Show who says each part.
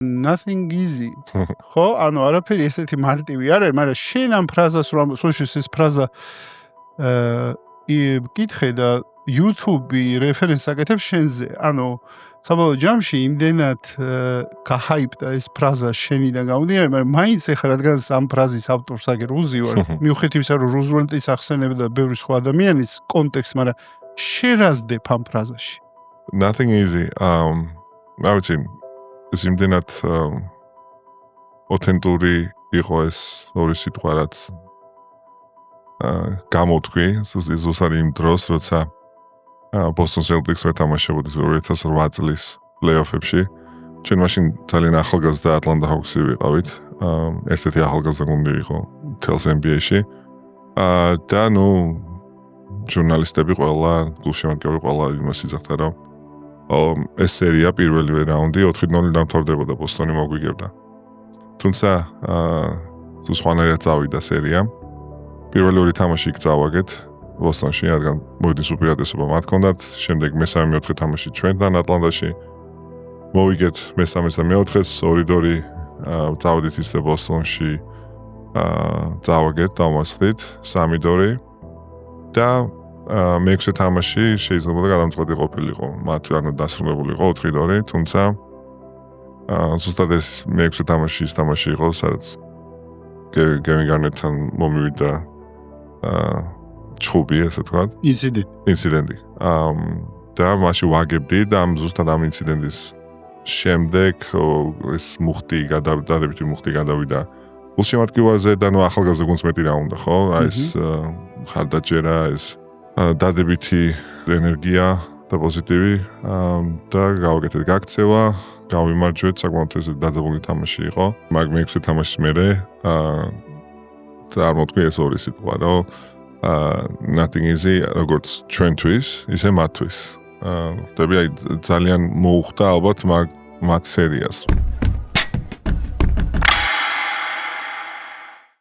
Speaker 1: nothing easy. ხო, ანუ არაფერი ესეთი მარტივი არ არის, მაგრამ შენ ამ ფრაზას რომ სოშის ეს ფრაზა კითხე და YouTube-ი რეფერენსს აკეთებს შენზე. ანუ საბოლოო ჯამში იმდენად გაჰაიპდა ეს ფრაზა შენიდან გამომდინარე, მაგრამ მაინც ეხლა რადგან ამ ფრაზის ავტორს აგერ უზივარ, მიუხედავად იმისა, რომ რუზველტის ახსენებდა ბევრი სხვა ადამიანის კონტექსტ, მაგრამ შენ რასდებ ამ ფრაზაში?
Speaker 2: Nothing easy. ავიცი ეს იმდენად ოთენტური იყო ეს ორი სიტყვა, რაც გამოთქვი ზუსტად იმ დროს, როცა Boston Celtics ვეთამაშებოდით 2008 წლის პლეიოფებში. ჩვენ მაშინ ძალიან ახალგაზრდა Atlanta Hawks-ი ვიყავით. ერთ-ერთი ახალგაზრდა გუნდი იყო მთელს NBA-ში. და ნუ ჟურნალისტები ყველა, გულშემატკივრები ყველა იმას იძახდა, რომ ეს სერია პირველივე რაუნდი 4-0 დამთავრდებოდა, ბოსტონი მოგვიგებდა. თუმცა თუ სხვანაირად წავიდა სერია, პირველი ორი თამაში იქ წავაგეთ ბოსტონში, რადგან მოედის უპირატესობა მათ ჰქონდათ, შემდეგ მესამე-მეოთხე თამაში ჩვენთან ატლანტაში მოვიგეთ მესამეს და მეოთხეს 2-2 წავედით ისე ბოსტონში წავაგეთ დავმასხდით 3-2 და მეექვსე თამაში შეიძლება გადამწყვეტი ყოფილიყო მათ ანუ დასრულებულიყო 4-2 თუმცა ზუსტად ეს მეექვსე თამაში ის თამაში იყო სადაც Kevin Garnett-თან მომივიდა ჩხუბი ესე თქვა ინციდენტი და მაშინ ვაგებდი და ზუსტად ამ ინციდენტის შემდეგ ეს მუხტი დადებითი მუხტი გადავიდა გულშემატკივარზე და ნუ ახალგაზრდა გუნდს მეტი რა უნდა ხო აი ეს ხარდაჭერა ეს დადებითი ენერგია და პოზიტივი და გავაკეთეთ გაქცევა გავიმარჯვეთ საკმაოდ ეს დაძაბული თამაში იყო მაგ მეექვსე თამაშის მერე არ მოთქვი ეს ორი სიტყვა რომ nothing easy როგორც ჩვენთვის ისე მათთვის ხდები აი ძალიან მოუხდა ალბათ მაგ სერიას